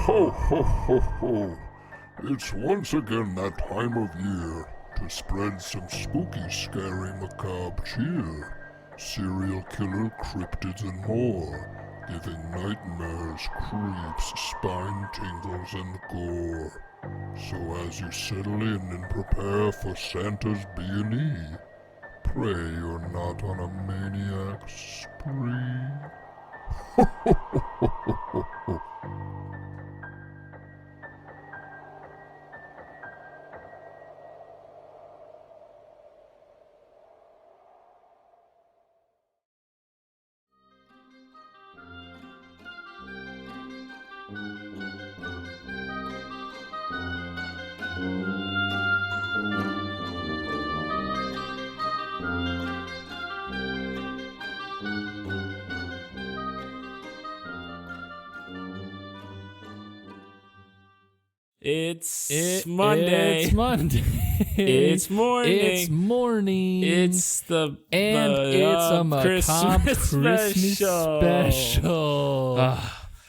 Ho, ho, ho, ho. It's once again that time of year to spread some spooky, scary, macabre cheer. Serial killer, cryptids, and more, giving nightmares, creeps, spine tingles, and gore. So as you settle in and prepare for Santa's B&E, pray you're not on a maniac spree. Ho, ho, ho, ho, ho, ho. It's Monday. It's Monday. It's morning. It's morning. It's it's a macabre Christmas special.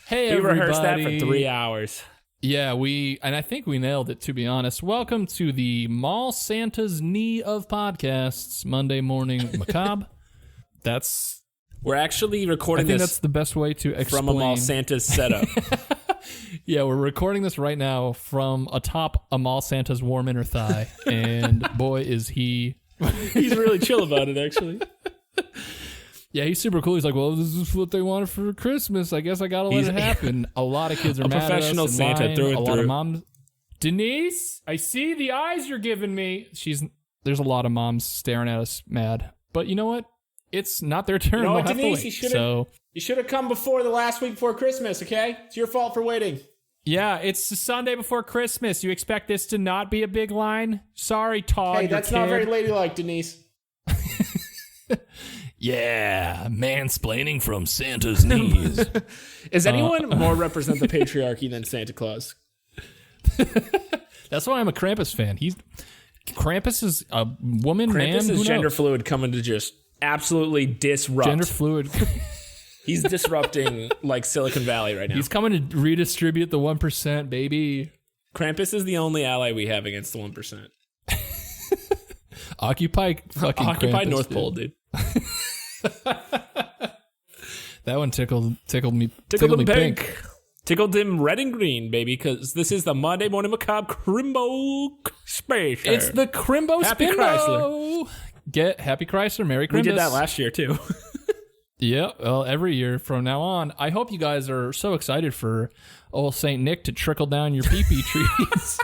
Hey, we everybody. rehearsed that for 3 hours. Yeah, I think we nailed it, to be honest. Welcome to the Mall Santa's Knee of Podcasts, Monday Morning Macabre. We're actually recording I think that's the best way to explain. from a Mall Santa's setup. Yeah, we're recording this right now from atop a Mall Santa's warm inner thigh, and boy, is he... He's really chill about it, actually. Yeah, he's super cool. He's like, well, this is what they wanted for Christmas. I guess I gotta let it happen. A lot of kids are mad at us. A professional Santa line. through and a lot through. of moms... Denise, I see the eyes you're giving me. There's a lot of moms staring at us mad. But you know what? It's not their turn. You know what, They'll have Denise? to wait. You should have come before the last week before Christmas, okay? It's your fault for waiting. Yeah, it's the Sunday before Christmas. You expect this to not be a big line? Sorry, Todd. Hey, that's not very ladylike, Denise. Yeah, mansplaining from Santa's knees. Is anyone more represent the patriarchy than Santa Claus? That's why I'm a Krampus fan. Krampus is a woman, man. Krampus is gender knows? fluid coming to just absolutely disrupt. Gender fluid. He's disrupting like Silicon Valley right now. He's coming to redistribute the 1%, baby. Krampus is the only ally we have against the 1%. Occupy fucking Occupy Krampus, North dude. Pole, dude. That one tickled me. Tickled me him pink. Tickled him red and green, baby, because this is the Monday Morning Macabre Crimbo Special. It's the Crimbo Happy Spimbo. Chrysler. Get Happy Chrysler, Merry Christmas. We did that last year, too. Yeah, well, every year from now on. I hope you guys are so excited for old St. Nick to trickle down your pee-pee trees.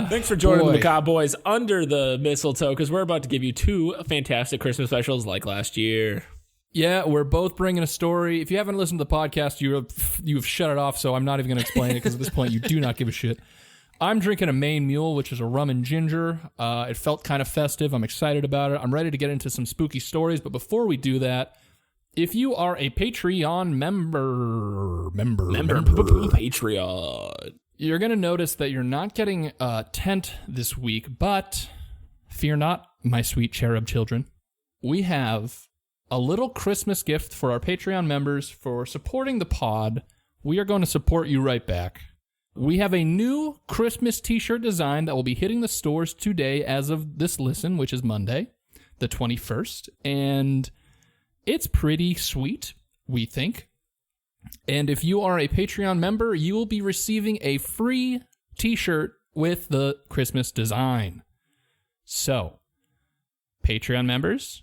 Thanks for joining boy. the Macabre Boys under the mistletoe, because we're about to give you 2 fantastic Christmas specials like last year. Yeah, we're both bringing a story. If you haven't listened to the podcast, you've shut it off, so I'm not even going to explain it, because at this point you do not give a shit. I'm drinking a Maine Mule, which is a rum and ginger. It felt kind of festive. I'm excited about it. I'm ready to get into some spooky stories, but before we do that, if you are a Patreon member, Patreon. you're going to notice that you're not getting a tent this week, but fear not, my sweet cherub children. We have a little Christmas gift for our Patreon members for supporting the pod. We are going to support you right back. We have a new Christmas t-shirt design that will be hitting the stores today as of this listen, which is Monday, the 21st. And it's pretty sweet, we think. And if you are a Patreon member, you will be receiving a free t-shirt with the Christmas design. So, Patreon members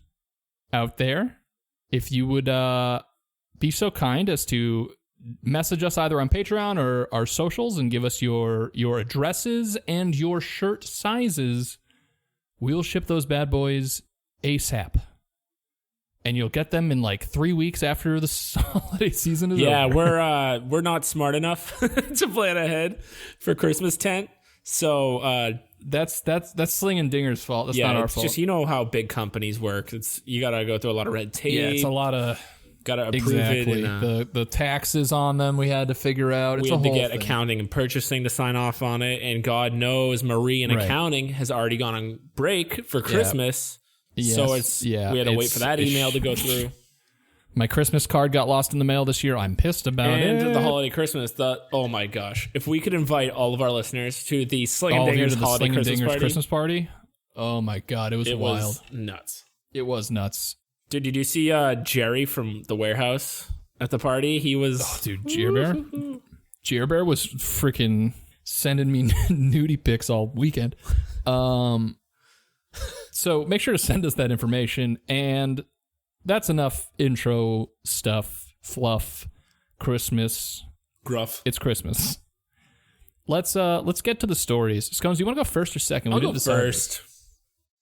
out there, if you would be so kind as to message us either on Patreon or our socials and give us your addresses and your shirt sizes, we'll ship those bad boys ASAP. And you'll get them in like 3 weeks after the holiday season is over. Yeah, we're not smart enough to plan ahead for Christmas tent. So that's Sling and Dinger's fault. That's not our fault. Just, you know how big companies work. You got to go through a lot of red tape. Yeah, it's a lot of... Got to approve it. And, the taxes on them we had to figure out. We had to get accounting and purchasing to sign off on it. And God knows Marie in accounting has already gone on break for Christmas. Yes, So we had to wait for that email to go through. My Christmas card got lost in the mail this year. I'm pissed about it. And the holiday Christmas, oh my gosh. If we could invite all of our listeners to the Sling and Dingers holiday Christmas party. Oh my God, it was wild. It was nuts. It was nuts. Dude, did you see Jerry from The Warehouse at the party? He was... Oh, dude, Jer Bear was freaking sending me nudie pics all weekend. So make sure to send us that information, and that's enough intro stuff, fluff, Christmas. Gruff. It's Christmas. Let's get to the stories. Scones, do you want to go first or second? I'll go first.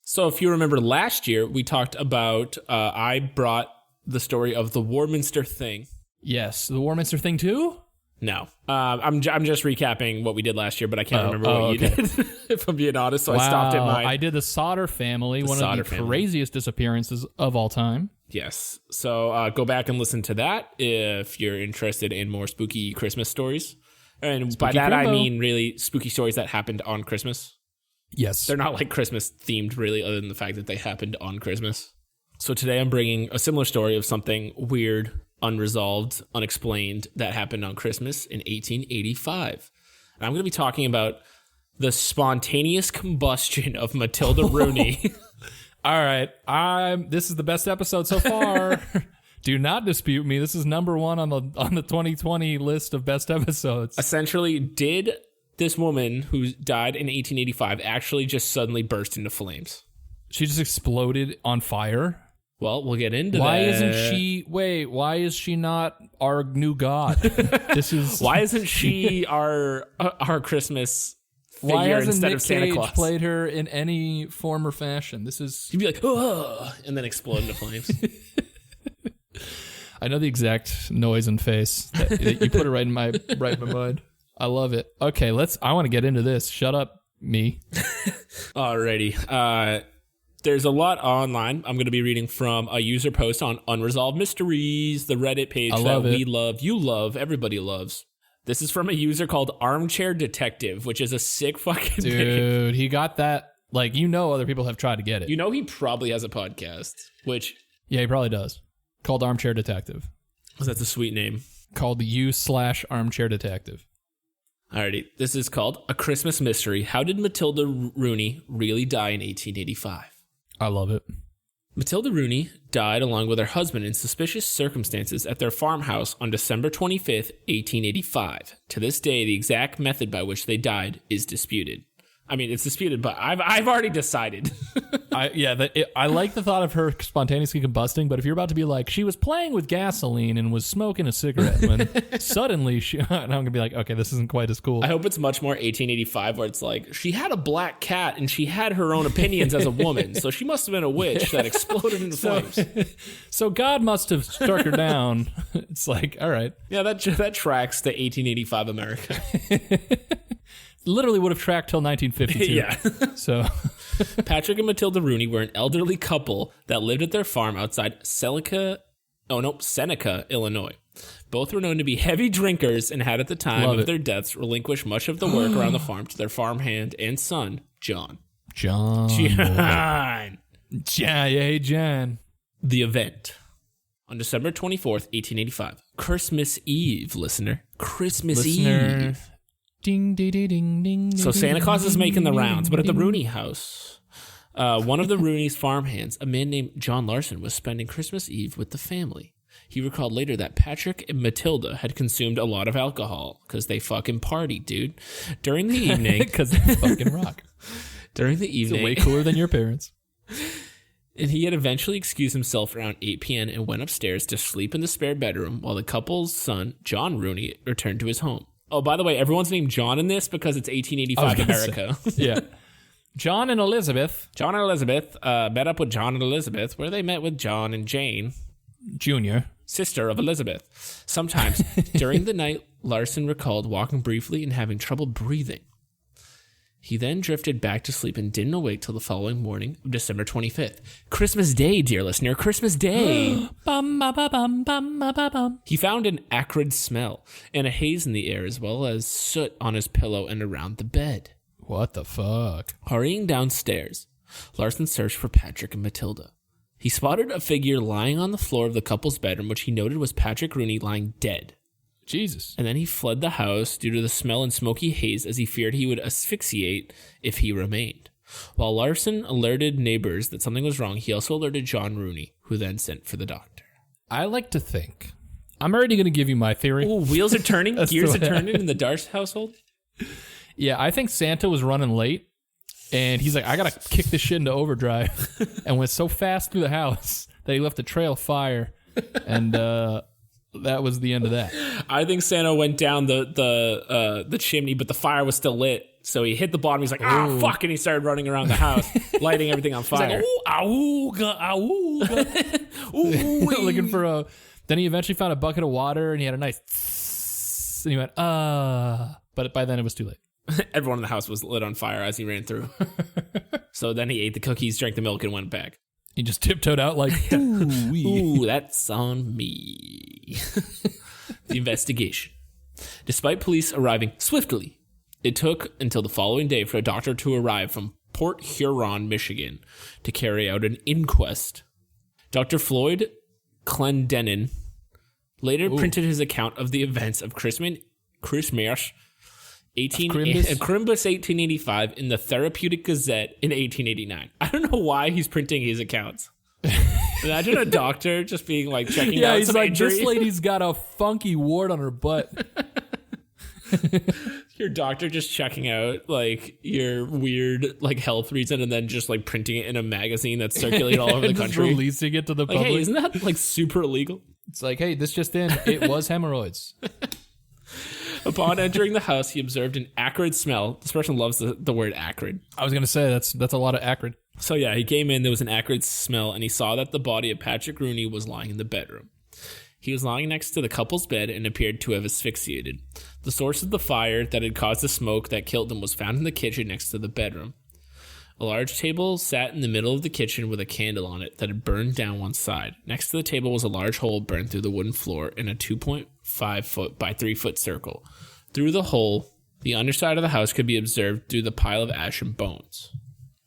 So if you remember last year, we talked about, I brought the story of the Warminster Thing. Yes, the Warminster Thing too? No. I'm just recapping what we did last year, but I can't remember what you did, if I'm being honest, so I stopped at mine. I did the Sodder family, one of the craziest disappearances of all time. Yes. So go back and listen to that if you're interested in more spooky Christmas stories. And by that, I mean really spooky stories that happened on Christmas. Yes. They're not like Christmas themed, really, other than the fact that they happened on Christmas. So today I'm bringing a similar story of something weird, unresolved, unexplained that happened on Christmas in 1885. And I'm going to be talking about the spontaneous combustion of Matilda Rooney. All right. This is the best episode so far. Do not dispute me. This is number one on the 2020 list of best episodes. Essentially, did this woman who died in 1885 actually just suddenly burst into flames? She just exploded on fire? Well, we'll get into why that. Why is she not our new god? Why isn't she our Christmas figure why hasn't instead Nick of Santa Cage Claus? Played her in any form or fashion? You'd be like, oh, and then explode into flames. I know the exact noise and face that you put it right in my mind. I love it. Okay, I want to get into this. Shut up, me. Alrighty. There's a lot online. I'm going to be reading from a user post on Unresolved Mysteries, the Reddit page that we love, you love, everybody loves. This is from a user called Armchair Detective, which is a sick fucking name. Dude, he got that. Like, other people have tried to get it. He probably has a podcast, which... Yeah, he probably does. Called Armchair Detective. That's a sweet name. Called U/Armchair Detective. Alrighty, this is called A Christmas Mystery. How did Matilda Rooney really die in 1885? I love it. Matilda Rooney died along with her husband in suspicious circumstances at their farmhouse on December 25th, 1885. To this day, the exact method by which they died is disputed. I mean, it's disputed, but I've already decided. I like the thought of her spontaneously combusting, but if you're about to be like, she was playing with gasoline and was smoking a cigarette, when suddenly and I'm going to be like, okay, this isn't quite as cool. I hope it's much more 1885, where it's like, she had a black cat and she had her own opinions as a woman, so she must have been a witch that exploded into flames. So God must have struck her down. It's like, all right. Yeah, that tracks the 1885 America. Literally would have tracked till 1952. Yeah. So Patrick and Matilda Rooney were an elderly couple that lived at their farm outside Seneca, Illinois. Both were known to be heavy drinkers and had at the time of their deaths relinquished much of the work around the farm to their farmhand and son, John. John. Hey, John. The event. On December 24th, 1885. Christmas Eve, listener. Christmas Eve. Ding, ding, ding, ding, ding. So Santa Claus is making the rounds, but at the Rooney house, one of the Rooney's farmhands, a man named John Larson, was spending Christmas Eve with the family. He recalled later that Patrick and Matilda had consumed a lot of alcohol because they fucking partied, dude. During the evening, because they fucking rock. During the evening, way cooler than your parents. And he had eventually excused himself around 8 p.m. and went upstairs to sleep in the spare bedroom while the couple's son, John Rooney, returned to his home. Oh, by the way, everyone's named John in this because it's 1885 America. Yeah. John and Elizabeth. John and Elizabeth met up with John and Elizabeth, where they met with John and Jane. Jr. Sister of Elizabeth. Sometimes during the night, Larson recalled walking briefly and having trouble breathing. He then drifted back to sleep and didn't awake till the following morning of December 25th. Christmas Day, dear listener, Christmas Day. Bum, ba, ba, bum, bum, ba, ba, bum. He found an acrid smell and a haze in the air, as well as soot on his pillow and around the bed. What the fuck? Hurrying downstairs, Larson searched for Patrick and Matilda. He spotted a figure lying on the floor of the couple's bedroom, which he noted was Patrick Rooney lying dead. Jesus. And then he fled the house due to the smell and smoky haze as he feared he would asphyxiate if he remained. While Larson alerted neighbors that something was wrong, he also alerted John Rooney, who then sent for the doctor. I like to think. I'm already going to give you my theory. Oh, wheels are turning? Gears are turning in the D'Arcy household? Yeah, I think Santa was running late, and he's like, I got to kick this shit into overdrive, and went so fast through the house that he left a trail of fire, and that was the end of that. I think Santa went down the chimney, but the fire was still lit. So he hit the bottom. He's like, fuck. And he started running around the house, lighting everything on fire. He's like, ooga, ooga. Looking for a... Then he eventually found a bucket of water, and he had a nice... And he went, But by then it was too late. Everyone in the house was lit on fire as he ran through. So then he ate the cookies, drank the milk, and went back. He just tiptoed out like, ooh, that's on me. The investigation. Despite police arriving swiftly, it took until the following day for a doctor to arrive from Port Huron, Michigan, to carry out an inquest. Dr. Floyd Clendenin later printed his account of the events of Christmas 1885 in the Therapeutic Gazette in 1889. I don't know why he's printing his accounts. Imagine a doctor just being like checking out he's some like, injury. This lady's got a funky wart on her butt. Your doctor just checking out like your weird like health reason and then just like printing it in a magazine that's circulating all over the country. Releasing it to the public. Hey, isn't that like super illegal? It's like, hey, this just in. It was hemorrhoids. Upon entering the house, he observed an acrid smell. This person loves the word acrid. I was going to say, that's a lot of acrid. So yeah, he came in, there was an acrid smell, and he saw that the body of Patrick Rooney was lying in the bedroom. He was lying next to the couple's bed and appeared to have asphyxiated. The source of the fire that had caused the smoke that killed him was found in the kitchen next to the bedroom. A large table sat in the middle of the kitchen with a candle on it that had burned down one side. Next to the table was a large hole burned through the wooden floor in a 2.5 foot by 3 foot circle. Through the hole, the underside of the house could be observed through the pile of ash and bones.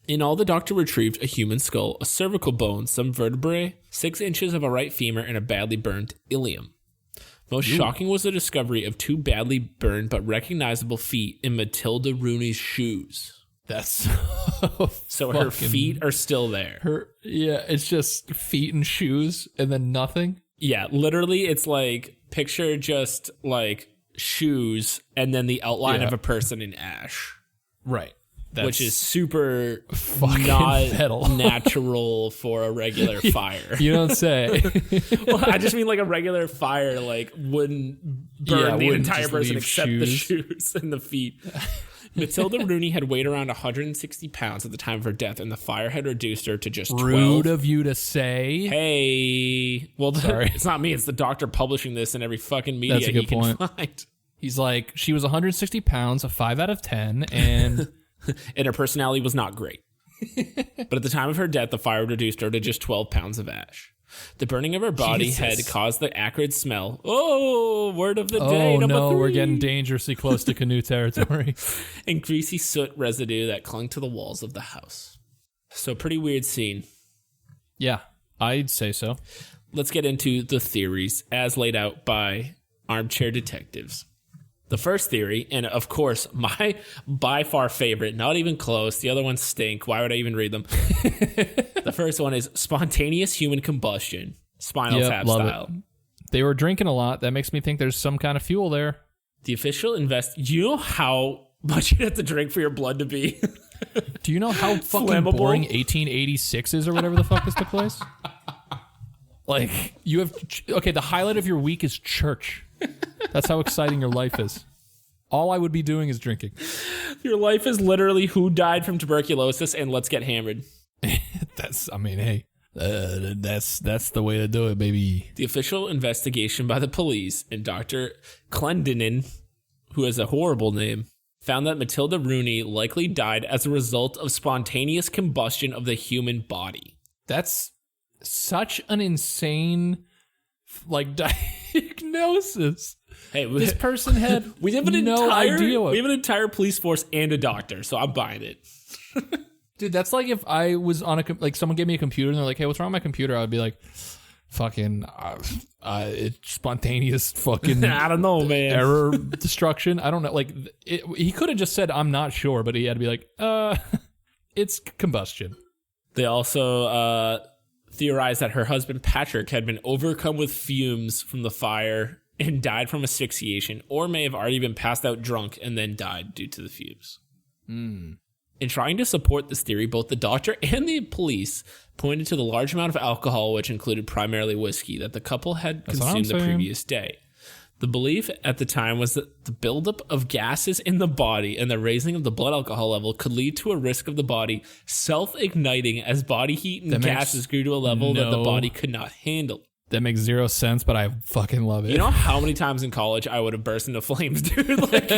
In all, the doctor retrieved a human skull, a cervical bone, some vertebrae, 6 inches of a right femur, and a badly burned ilium. Most shocking was the discovery of 2 badly burned but recognizable feet in Matilda Rooney's shoes. That's so her feet are still there. It's just feet and shoes and then nothing. Yeah, literally, it's like picture just like shoes and then the outline of a person in ash. Right. Which is super fucking not natural for a regular fire. You don't say. Well, I just mean like a regular fire like wouldn't burn the entire person except the shoes and the feet. Matilda Rooney had weighed around 160 pounds at the time of her death, and the fire had reduced her to just 12. Rude of you to say. Hey. Well, sorry. It's not me. It's the doctor publishing this in every fucking media That's a good point. Can find. He's like, she was 160 pounds, a 5 out of 10, and... and her personality was not great. But at the time of her death, the fire reduced her to just 12 pounds of ash. The burning of her body had caused the acrid smell. Oh, word of the day, number 3. We're getting dangerously close to canoe territory. And greasy soot residue that clung to the walls of the house. So pretty weird scene. Yeah, I'd say so. Let's get into the theories as laid out by armchair detectives. The first theory, and of course, my by far favorite, not even close. The other ones stink. Why would I even read them? The first one is spontaneous human combustion, Spinal Tap style. It. They were drinking a lot. That makes me think there's some kind of fuel there. The official do you know how much you have to drink for your blood to be? Do you know how fucking flammable? Boring 1886 is or whatever the fuck this took place? Like, you have... Okay, the highlight of your week is church. That's how exciting your life is. All I would be doing is drinking. Your life is literally who died from tuberculosis and let's get hammered. That's the way to do it, baby. The official investigation by the police and Dr. Clendenin, who has a horrible name, found that Matilda Rooney likely died as a result of spontaneous combustion of the human body. That's such an insane, diagnosis. Hey, this person had we have an idea. We have an entire police force and a doctor, so I'm buying it. Dude, that's like if I was on like someone gave me a computer and they're like, hey, what's wrong with my computer? I would be like, fucking, it's spontaneous fucking I don't know, man. error destruction. I don't know. Like, he could have just said, I'm not sure, but he had to be like, it's combustion. They also theorized that her husband, Patrick, had been overcome with fumes from the fire and died from asphyxiation, or may have already been passed out drunk and then died due to the fumes. In trying to support this theory, both the doctor and the police pointed to the large amount of alcohol, which included primarily whiskey, that the couple had consumed the previous day. The belief at the time was that the buildup of gases in the body and the raising of the blood alcohol level could lead to a risk of the body self-igniting as body heat and gases grew to a level that the body could not handle. That makes zero sense, but I fucking love it. You know how many times in college I would have burst into flames, dude? Like,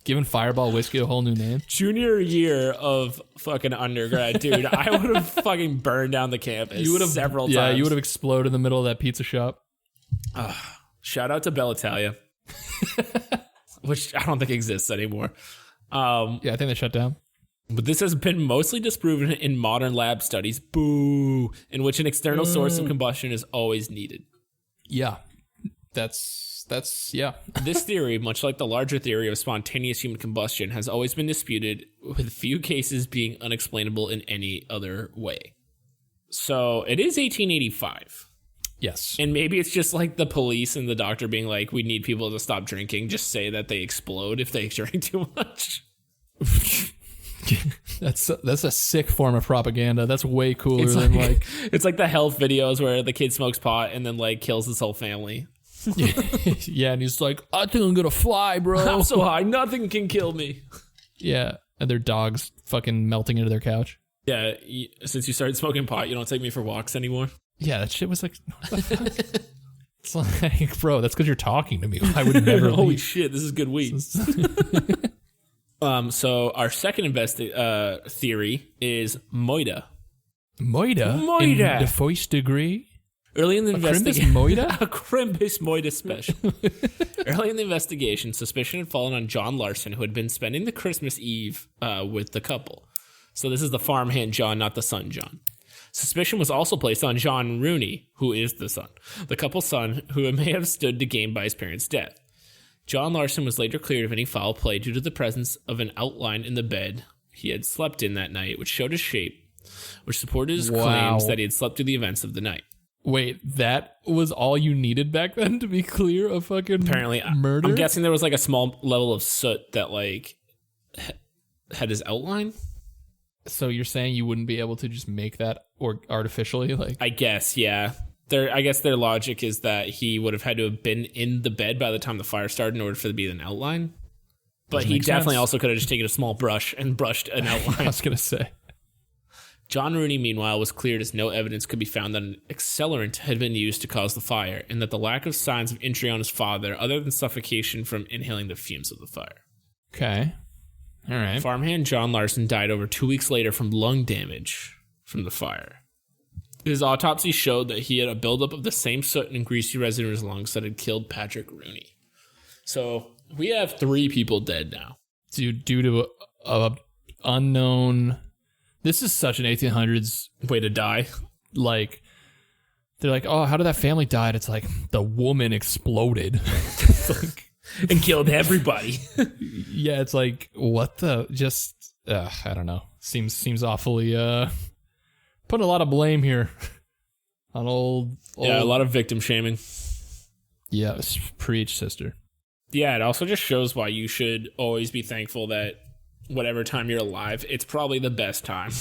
giving Fireball whiskey a whole new name. junior year of fucking undergrad, dude, I would have fucking burned down the campus several times. Yeah, you would have exploded in the middle of that pizza shop. Shout out to Bell Italia, which I don't think exists anymore. Yeah, I think they shut down. But this has been mostly disproven in modern lab studies, boo, in which an external source of combustion is always needed. Yeah, that's yeah. This theory, much like the larger theory of spontaneous human combustion, has always been disputed, with few cases being unexplainable in any other way. So it is 1885. Yes. And maybe it's just like the police and the doctor being like, we need people to stop drinking. Just say that they explode if they drink too much. That's a sick form of propaganda. That's way cooler than like it's like the health videos where the kid smokes pot and then like kills his whole family. Yeah, and he's like, I think I'm gonna fly, bro. I'm so high, nothing can kill me. Yeah, and their dog's fucking melting into their couch. Yeah, since you started smoking pot, you don't take me for walks anymore. Yeah, that shit was like, what the fuck? It's like, bro, that's because you're talking to me. I would never Holy leave. shit, this is good weed. So our second theory is Moida. Moida? In the first degree? Early in the investigation, Moida? A Crimbus Moida special. Early in the investigation, suspicion had fallen on John Larson, who had been spending the Christmas Eve with the couple. So this is the farmhand John, not the son John. Suspicion was also placed on John Rooney, who is the son, the couple's son, who may have stood to gain by his parents' death. John Larson was later cleared of any foul play due to the presence of an outline in the bed he had slept in that night, which showed his shape, which supported his claims that he had slept through the events of the night. Wait, that was all you needed back then to be clear of fucking apparently murder? I'm guessing there was like a small level of soot that like had his outline. So you're saying you wouldn't be able to just make that or artificially? Like, I guess, yeah. I guess their logic is that he would have had to have been in the bed by the time the fire started in order for there to be an outline. But he definitely also could have just taken a small brush and brushed an outline. I was going to say. John Rooney, meanwhile, was cleared as no evidence could be found that an accelerant had been used to cause the fire, and that the lack of signs of injury on his father, other than suffocation from inhaling the fumes of the fire. Okay. All right. Farmhand John Larson died over 2 weeks later from lung damage from the fire. His autopsy showed that he had a buildup of the same soot and greasy resin in his lungs that had killed Patrick Rooney. So we have 3 people dead now. Due to a unknown... This is such an 1800s... way to die. Like, they're like, oh, how did that family die? It's like, the woman exploded. And killed everybody. Yeah, it's like, what the... Just, I don't know. Seems awfully... Putting a lot of blame here on old... Yeah, a lot of victim shaming. Yeah, preach, sister. Yeah, it also just shows why you should always be thankful that whatever time you're alive, it's probably the best time.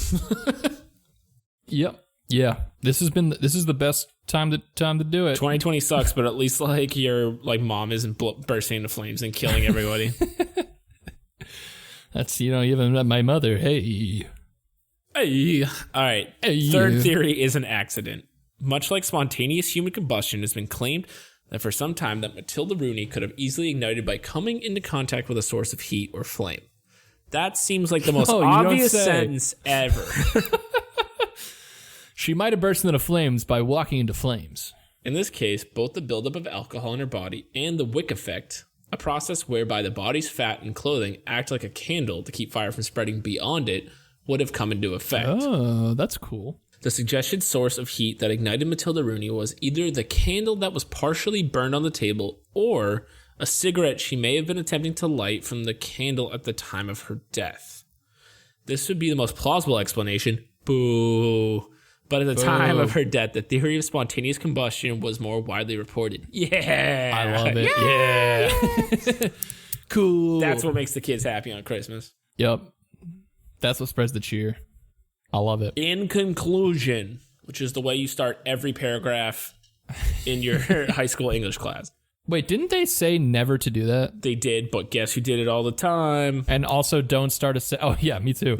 Yep. Yeah. This is the best time to do it. 2020 sucks, but at least like your like mom isn't bursting into flames and killing everybody. That's, even my mother. Hey. All right. Hey. Third theory is an accident. Much like spontaneous human combustion, has been claimed that for some time that Matilda Rooney could have easily ignited by coming into contact with a source of heat or flame. That seems like the most obvious sentence ever. She might have burst into flames by walking into flames. In this case, both the buildup of alcohol in her body and the wick effect a process whereby the body's fat and clothing act like a candle to keep fire from spreading beyond it, would have come into effect. Oh, that's cool. The suggested source of heat that ignited Matilda Rooney was either the candle that was partially burned on the table or a cigarette she may have been attempting to light from the candle at the time of her death. This would be the most plausible explanation. Boo. But at the time of her death, the theory of spontaneous combustion was more widely reported. Yeah. I love it. Yeah. Cool. That's what makes the kids happy on Christmas. Yep. That's what spreads the cheer. I love it. In conclusion, which is the way you start every paragraph in your high school English class. Wait, didn't they say never to do that? They did, but guess who did it all the time? And also don't start a oh yeah, me too.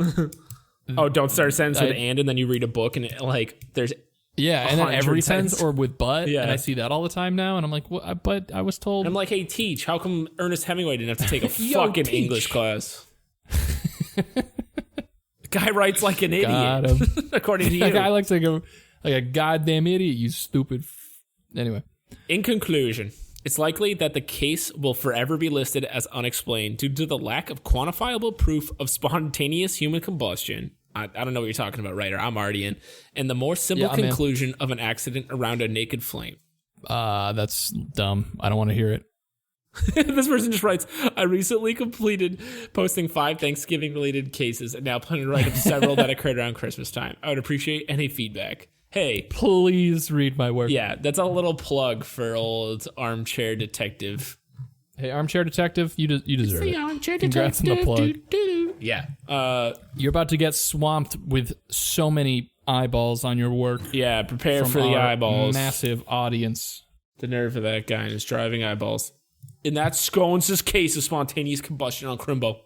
Oh, don't start a sentence with and then you read a book and it, like there's and then every sentence or with but, yeah. And I see that all the time now, and I'm like, what? But I was told. I'm like, hey, teach. How come Ernest Hemingway didn't have to take a fucking teach. English class? The guy writes like an Got idiot, him. according to you. That guy looks like a goddamn idiot. You stupid. Anyway. In conclusion, it's likely that the case will forever be listed as unexplained due to the lack of quantifiable proof of spontaneous human combustion. I don't know what you're talking about, writer. I'm already in. And the more simple conclusion of an accident around a naked flame. That's dumb. I don't want to hear it. This person just writes, I recently completed posting 5 Thanksgiving-related cases and now plan to write up several that occurred around Christmas time. I would appreciate any feedback. Hey. Please read my work. Yeah, that's a little plug for old armchair detective. Hey, armchair detective, you deserve it. Armchair Congrats on the plug. Yeah. You're about to get swamped with so many eyeballs on your work. Yeah, prepare for the eyeballs. Massive audience. The nerve of that guy and his driving eyeballs. And that's Scones' case of spontaneous combustion on Crimbo.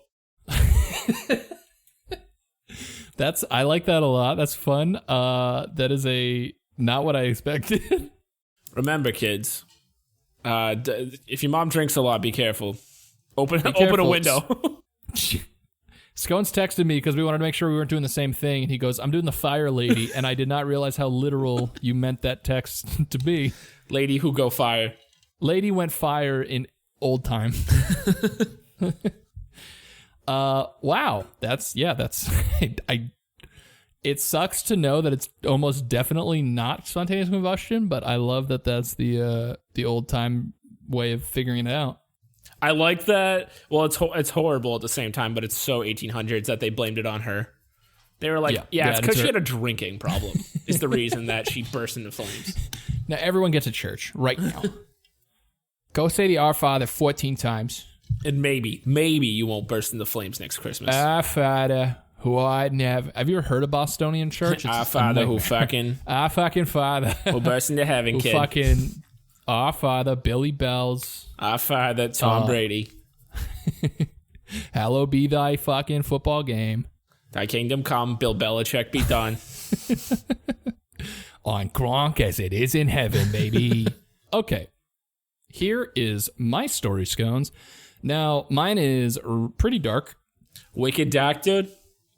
I like that a lot. That's fun. That is not what I expected. Remember, kids, if your mom drinks a lot, be careful. Open a window. Scones texted me because we wanted to make sure we weren't doing the same thing, and he goes, "I'm doing the fire lady," and I did not realize how literal you meant that text to be. Lady who go fire. Lady went fire in old time. Wow. That's it sucks to know that it's almost definitely not spontaneous combustion, but I love that that's the old time way of figuring it out. I like that. Well, it's horrible at the same time, but it's so 1800s that they blamed it on her. They were like, it's because she had a drinking problem. Is the reason that she burst into flames. Now everyone gets to church right now. Go say the Our Father 14 times. And maybe you won't burst into flames next Christmas. Our Father, who art in heaven. Have you ever heard of Bostonian church? Our Father who fucking... Our fucking Father. Who burst into heaven, who kid. Fucking... Our Father, Billy Bells. Our Father, Tom Brady. Hallowed be thy fucking football game. Thy kingdom come, Bill Belichick be done. On Gronk as it is in heaven, baby. Okay. Here is my story, Scones. Now, mine is pretty dark. Wicked dark, dude?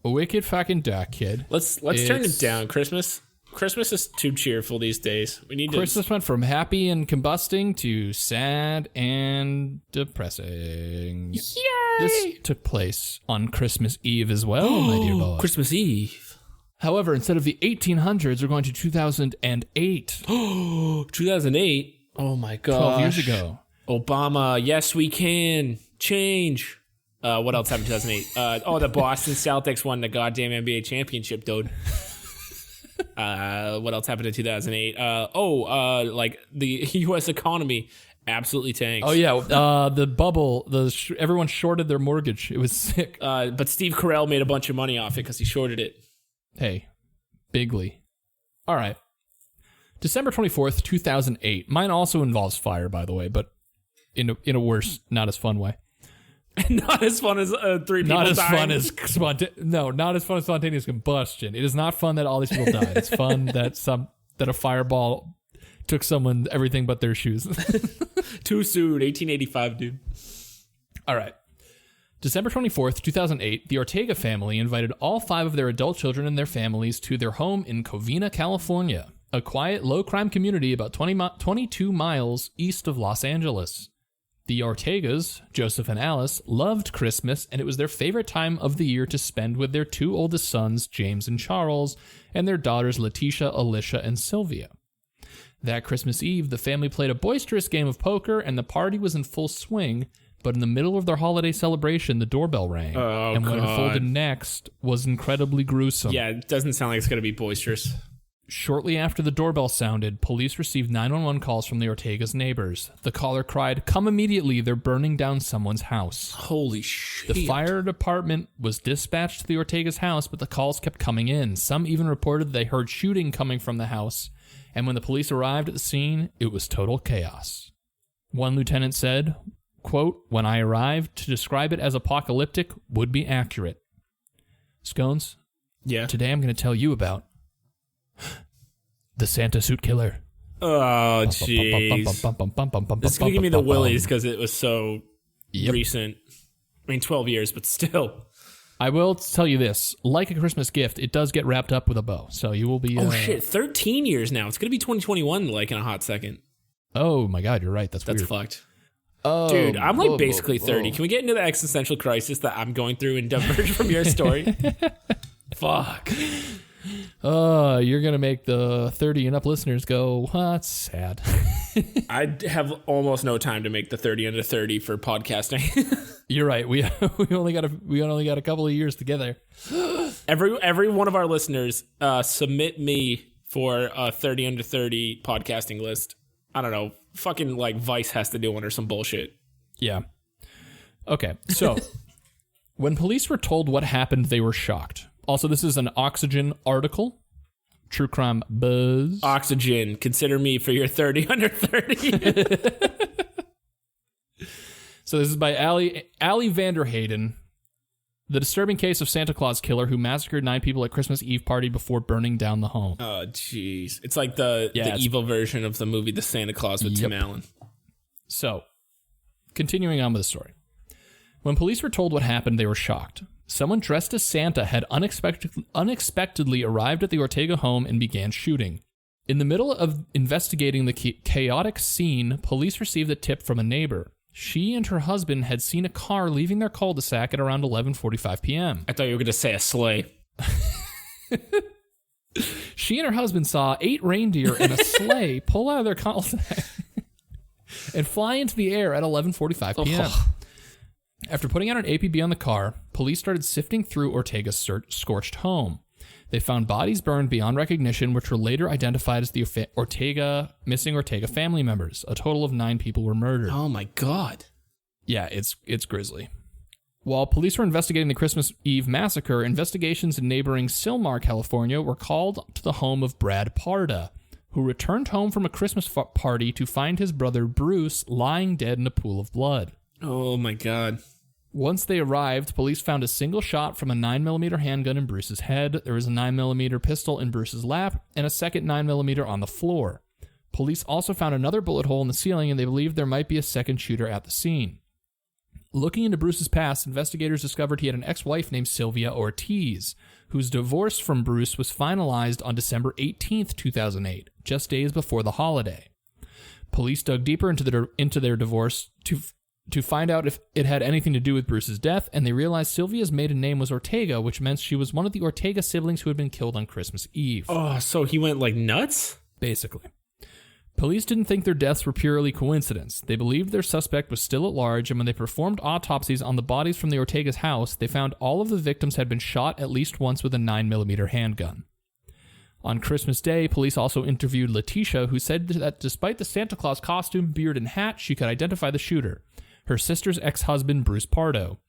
Wicked fucking dark, kid. Let's turn it down. Christmas is too cheerful these days. Christmas went from happy and combusting to sad and depressing. Yay! This took place on Christmas Eve as well, my dear boy. Christmas Eve. However, instead of the 1800s, we're going to 2008. 2008? Oh my gosh. 12 years ago. Obama, yes we can. Change. What else happened in 2008? The Boston Celtics won the goddamn NBA championship, dude. What else happened in 2008? Like the U.S. economy absolutely tanked. Oh yeah, the bubble. Everyone shorted their mortgage. It was sick. But Steve Carell made a bunch of money off it because he shorted it. Hey, bigly. All right. December 24th, 2008. Mine also involves fire, by the way, but in a worse, not as fun way. Not as fun as 3 people not as dying. fun as not as fun as spontaneous combustion. It is not fun that all these people died. It's fun that a fireball took someone everything but their shoes. Too soon, 1885, dude. All right. December 24th, 2008, the Ortega family invited all 5 of their adult children and their families to their home in Covina, California, a quiet, low-crime community about 22 miles east of Los Angeles. The Ortegas, Joseph and Alice, loved Christmas, and it was their favorite time of the year to spend with their two oldest sons, James and Charles, and their daughters, Letitia, Alicia, and Sylvia. That Christmas Eve, the family played a boisterous game of poker, and the party was in full swing, but in the middle of their holiday celebration, the doorbell rang, and what unfolded next was incredibly gruesome. Yeah, it doesn't sound like it's going to be boisterous. Shortly after the doorbell sounded, police received 911 calls from the Ortega's neighbors. The caller cried, "Come immediately, they're burning down someone's house." Holy shit. The fire department was dispatched to the Ortega's house, but the calls kept coming in. Some even reported they heard shooting coming from the house, and when the police arrived at the scene, it was total chaos. One lieutenant said, quote, "When I arrived, to describe it as apocalyptic would be accurate." Scones, Yeah. today I'm going to tell you about the Santa suit killer. Oh, jeez. This is going to give me the willies because it was so recent. I mean, 12 years, but still. I will tell you this. Like a Christmas gift, it does get wrapped up with a bow. So you will be... Oh, shit. 13 years now. It's going to be 2021 like in a hot second. Oh, my God. You're right. That's weird. Fucked. Oh, dude, I'm like basically 30. Can we get into the existential crisis that I'm going through and diverge from your story? Fuck. You're going to make the 30 and up listeners go, that's sad. I have almost no time to make the 30 under 30 for podcasting. You're right. We only got a couple of years together. Every one of our listeners submit me for a 30 under 30 podcasting list. I don't know. Fucking like Vice has to do one or some bullshit. Yeah. Okay. So when police were told what happened, they were shocked. Also, this is an Oxygen article. True Crime Buzz. Oxygen. Consider me for your 30 under 30. So this is by Ali Vanderheyden. The disturbing case of Santa Claus killer who massacred 9 people at Christmas Eve party before burning down the home. Oh, jeez. It's like the evil version of the movie The Santa Claus with Tim Allen. So, continuing on with the story. When police were told what happened, they were shocked. Someone dressed as Santa had unexpectedly arrived at the Ortega home and began shooting. In the middle of investigating the chaotic scene, police received a tip from a neighbor. She and her husband had seen a car leaving their cul-de-sac at around 11:45 p.m. I thought you were going to say a sleigh. She and her husband saw 8 reindeer and a sleigh pull out of their cul-de-sac and fly into the air at 11:45 p.m. After putting out an APB on the car, police started sifting through Ortega's scorched home. They found bodies burned beyond recognition, which were later identified as the missing Ortega family members. A total of 9 people were murdered. Oh my God. Yeah, it's grisly. While police were investigating the Christmas Eve massacre, investigations in neighboring Sylmar, California were called to the home of Brad Parda, who returned home from a Christmas party to find his brother Bruce lying dead in a pool of blood. Oh my God. Once they arrived, police found a single shot from a 9mm handgun in Bruce's head. There was a 9mm pistol in Bruce's lap and a second 9mm on the floor. Police also found another bullet hole in the ceiling, and they believed there might be a second shooter at the scene. Looking into Bruce's past, investigators discovered he had an ex-wife named Sylvia Ortiz, whose divorce from Bruce was finalized on December 18th, 2008, just days before the holiday. Police dug deeper into their divorce to find out if it had anything to do with Bruce's death, and they realized Sylvia's maiden name was Ortega, which meant she was one of the Ortega siblings who had been killed on Christmas Eve. Oh, so he went like nuts? Basically. Police didn't think their deaths were purely coincidence. They believed their suspect was still at large, and when they performed autopsies on the bodies from the Ortega's house, they found all of the victims had been shot at least once with a 9mm handgun. On Christmas Day, police also interviewed Letitia, who said that despite the Santa Claus costume, beard, and hat, she could identify the shooter, her sister's ex-husband, Bruce Pardo.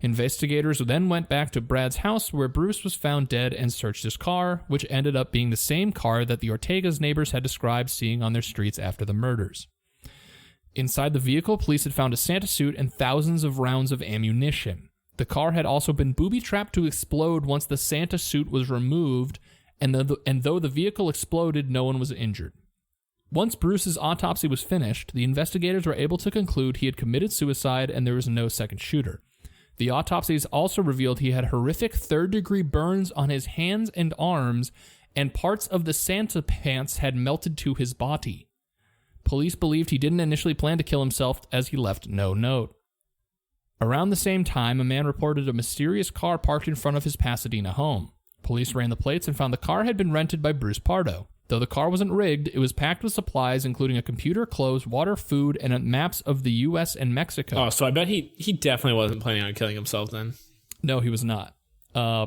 Investigators then went back to Brad's house, where Bruce was found dead, and searched his car, which ended up being the same car that the Ortega's neighbors had described seeing on their streets after the murders. Inside the vehicle, police had found a Santa suit and thousands of rounds of ammunition. The car had also been booby-trapped to explode once the Santa suit was removed, and though the vehicle exploded, no one was injured. Once Bruce's autopsy was finished, the investigators were able to conclude he had committed suicide and there was no second shooter. The autopsies also revealed he had horrific third-degree burns on his hands and arms, and parts of the Santa pants had melted to his body. Police believed he didn't initially plan to kill himself as he left no note. Around the same time, a man reported a mysterious car parked in front of his Pasadena home. Police ran the plates and found the car had been rented by Bruce Pardo. Though the car wasn't rigged, it was packed with supplies, including a computer, clothes, water, food, and maps of the U.S. and Mexico. Oh, so I bet he definitely wasn't planning on killing himself then. No, he was not.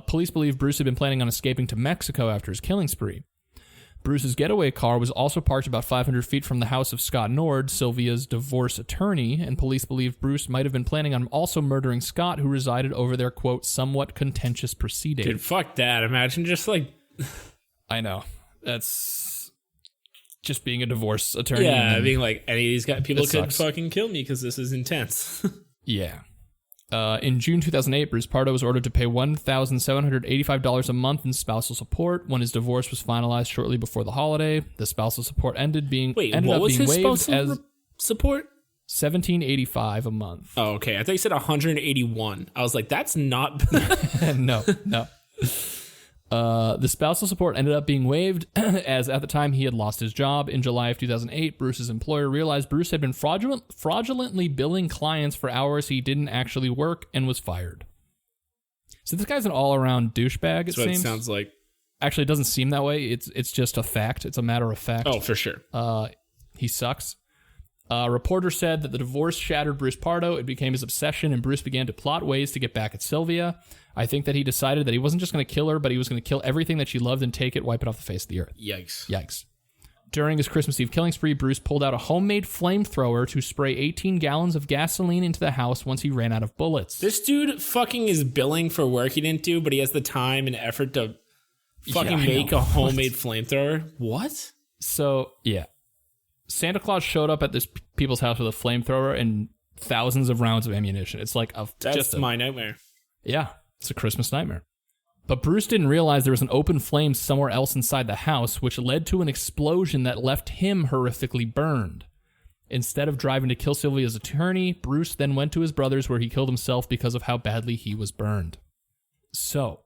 Police believe Bruce had been planning on escaping to Mexico after his killing spree. Bruce's getaway car was also parked about 500 feet from the house of Scott Nord, Sylvia's divorce attorney, and police believe Bruce might have been planning on also murdering Scott, who resided over their, quote, somewhat contentious proceeding. Dude, fuck that. Imagine just like... I know. That's just being a divorce attorney. Yeah, being like, any of these people could sucks. fucking kill me because this is intense. Yeah. In June 2008, Bruce Pardo was ordered to pay $1,785 a month in spousal support. When his divorce was finalized shortly before the holiday, the spousal support ended up being waived support? $1,785 a month. Oh, okay. I thought you said 181. I was like, that's not... No. The spousal support ended up being waived as at the time he had lost his job. In July of 2008, Bruce's employer realized Bruce had been fraudulently billing clients for hours he didn't actually work and was fired. So this guy's an all-around douchebag, it seems. That's what it sounds like. Actually, it doesn't seem that way. It's just a fact. It's a matter of fact. Oh, for sure. He sucks. A reporter said that the divorce shattered Bruce Pardo. It became his obsession, and Bruce began to plot ways to get back at Sylvia. I think that he decided that he wasn't just going to kill her, but he was going to kill everything that she loved and take it, wipe it off the face of the earth. Yikes. During his Christmas Eve killing spree, Bruce pulled out a homemade flamethrower to spray 18 gallons of gasoline into the house once he ran out of bullets. This dude fucking is billing for work he didn't do, but he has the time and effort to fucking make a homemade flamethrower. What? So, yeah. Santa Claus showed up at this people's house with a flamethrower and thousands of rounds of ammunition. It's like That's my nightmare. Yeah, it's a Christmas nightmare. But Bruce didn't realize there was an open flame somewhere else inside the house, which led to an explosion that left him horrifically burned. Instead of driving to kill Sylvia's attorney, Bruce then went to his brother's where he killed himself because of how badly he was burned. So,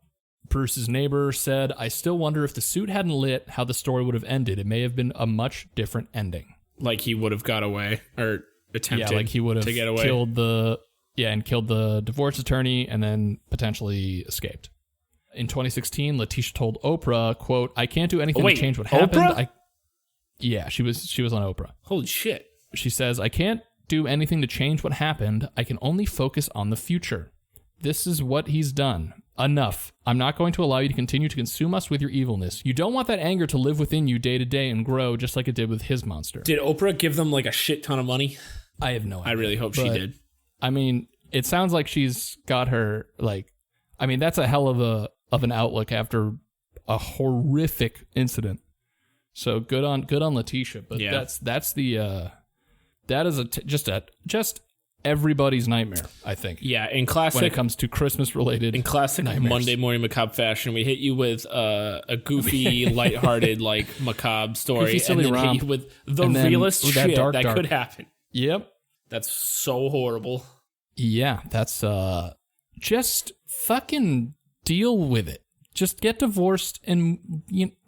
Bruce's neighbor said, I still wonder if the suit hadn't lit, how the story would have ended. It may have been a much different ending. Like he would have got away, or attempted like he would have to get away. killed the divorce attorney and then potentially escaped. In 2016, Letitia told Oprah, quote, I can't do anything to change what happened. Oprah? She was on Oprah. Holy shit. She says, I can't do anything to change what happened. I can only focus on the future. This is what he's done. Enough. I'm not going to allow you to continue to consume us with your evilness. You don't want that anger to live within you day to day and grow just like it did with his monster. Did Oprah give them like a shit ton of money? I have no idea. I really hope she did. I mean, it sounds like she's got her, that's a hell of an outlook after a horrific incident. So good on Letitia. But yeah. that is just everybody's nightmare, I think. Yeah, in classic... when it comes to Christmas-related in classic nightmares. Monday Morning Macabre fashion, we hit you with a goofy, lighthearted, macabre story, goofy, silly and then romp, hit you with the realest shit that could happen. Yep. That's so horrible. Yeah, that's... just fucking deal with it. Just get divorced and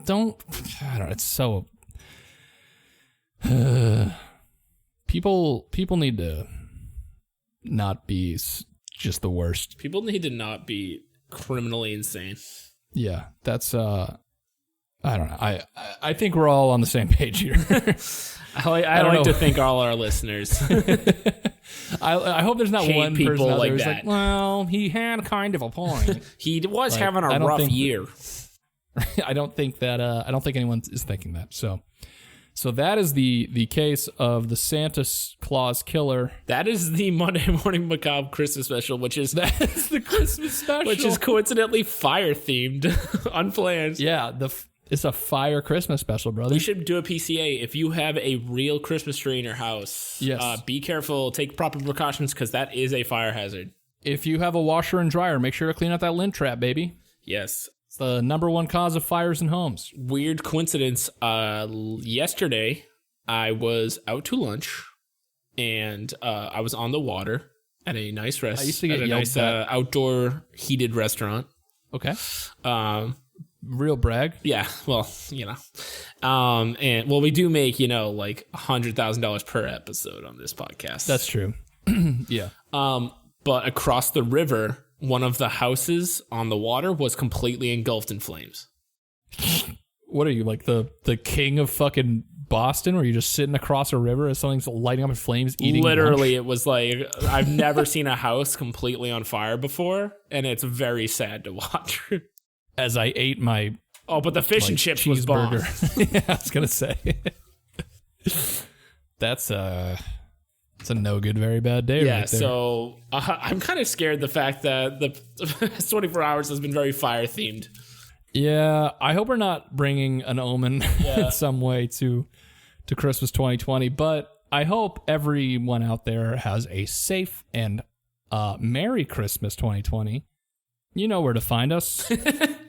don't... I don't know, it's so... People need to... not be just the worst. People need to not be criminally insane. Yeah, that's I don't know. I think we're all on the same page here. I like to thank all our listeners. I hope there's not Hate one people person out like there who's that. like, well, he had kind of a point. He was having a rough year. I don't think anyone is thinking that. So that is the case of the Santa Claus killer. That is the Monday Morning Macabre Christmas special, That's the Christmas special. which is coincidentally fire themed, unplanned. Yeah, it's a fire Christmas special, brother. We should do a PCA. If you have a real Christmas tree in your house, yes. Be careful, take proper precautions, because that is a fire hazard. If you have a washer and dryer, make sure to clean out that lint trap, baby. Yes. It's the number one cause of fires in homes. Weird coincidence. Yesterday, I was out to lunch, and I was on the water at a nice I used to get nice outdoor heated restaurant. Okay. Real brag. Yeah, well, and well, we do make like $100,000 per episode on this podcast. That's true. Yeah. But across the river, one of the houses on the water was completely engulfed in flames. What are you, like the king of fucking Boston, where you're just sitting across a river as something's lighting up in flames, eating Literally, lunch? it was like, I've never seen a house completely on fire before, and it's very sad to watch. As I ate my but the fish and chips was bomb. Yeah, I was gonna say. That's it's a no good, very bad day. Yeah, right there. so I'm kind of scared the fact that the 24 hours has been very fire themed. Yeah, I hope we're not bringing an omen in some way to Christmas 2020, but I hope everyone out there has a safe and Merry Christmas 2020. You know where to find us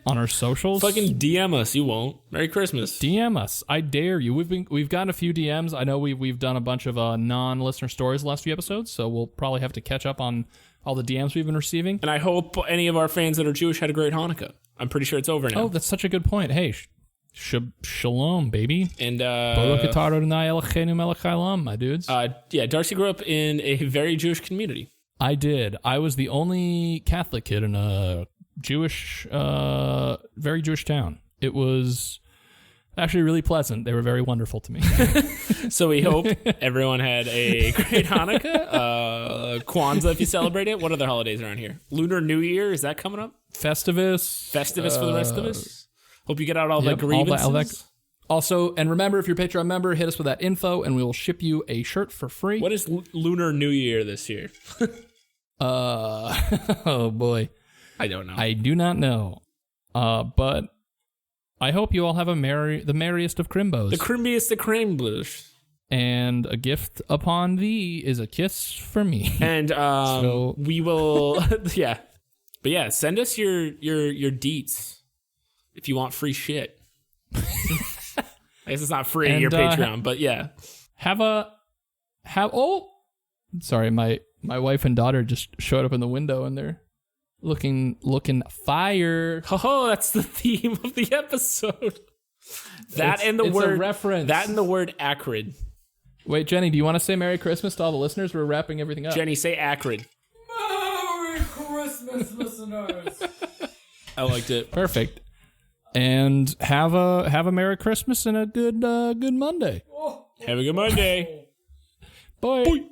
on our socials. Fucking DM us, you won't. Merry Christmas. DM us, I dare you. We've gotten a few DMs. I know we've done a bunch of non-listener stories the last few episodes, so we'll probably have to catch up on all the DMs we've been receiving. And I hope any of our fans that are Jewish had a great Hanukkah. I'm pretty sure it's over now. Oh, that's such a good point. Hey, shalom, baby. And my dudes. D'Arcy grew up in a very Jewish community. I did. I was the only Catholic kid in a Jewish, very Jewish town. It was actually really pleasant. They were very wonderful to me. So we hope everyone had a great Hanukkah. Kwanzaa, if you celebrate it. What other holidays are on here? Lunar New Year, is that coming up? Festivus For the rest of us. Hope you get out all the grievances. All that. Also, and remember, if you're a Patreon member, hit us with that info, and we will ship you a shirt for free. What is Lunar New Year this year? Oh boy, I don't know. I do not know. But I hope you all have the merriest of Crimbos. The crimbiest of crimblers. And a gift upon thee is a kiss for me. And we will, yeah. But yeah, send us your deets if you want free shit. I guess it's not free, your Patreon, but yeah. Sorry, my wife and daughter just showed up in the window and they're looking fire. Oh, that's the theme of the episode. That and the word reference. That and the word acrid. Wait, Jenny, do you want to say Merry Christmas to all the listeners? We're wrapping everything up. Good say acrid. Merry Christmas, listeners. I liked it. Perfect. And have a Merry Christmas and a good Monday. Have a good Monday. Bye. Bye.